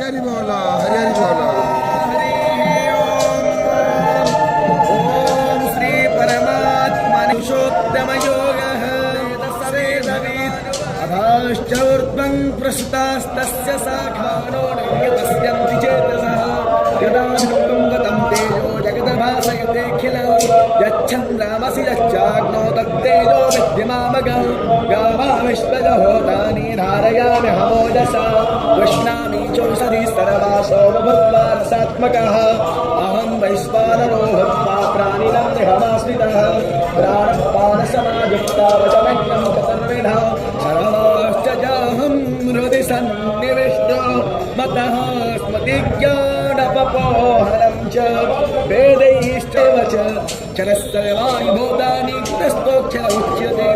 हरि बोला हरि बोला। ओम श्री परमात्मने पुरुषोत्तम योगः अधाश्चौर्ध्वं प्रसुतास्तस्य शाखानो निर्यतस्यन्ति चेतसः यदा वित्तं गतं तेजो जगद्भासयतेऽखिलं यच्छन्द्रामसि यच्चाग्नो तत्तेजो विद्यमामगं गावाविश्वजहोतानि धारयामि हमोजसा पुष्णामि चौषधि सर्वासो भूत्वा रसात्मकः अहं वैश्वानरो भूत्वा प्राणिनां देहमाश्रितः प्राणपानसमायुक्ता वचमन्यं कतन्विनः सर्वाश्च जाहं हृदि सन्निविष्टो मतः स्मृतिज्ञानपपोहनं च वेदैश्चैव च चरस्सर्वाणि भूतानि गुणस्थोऽक्षर उच्यते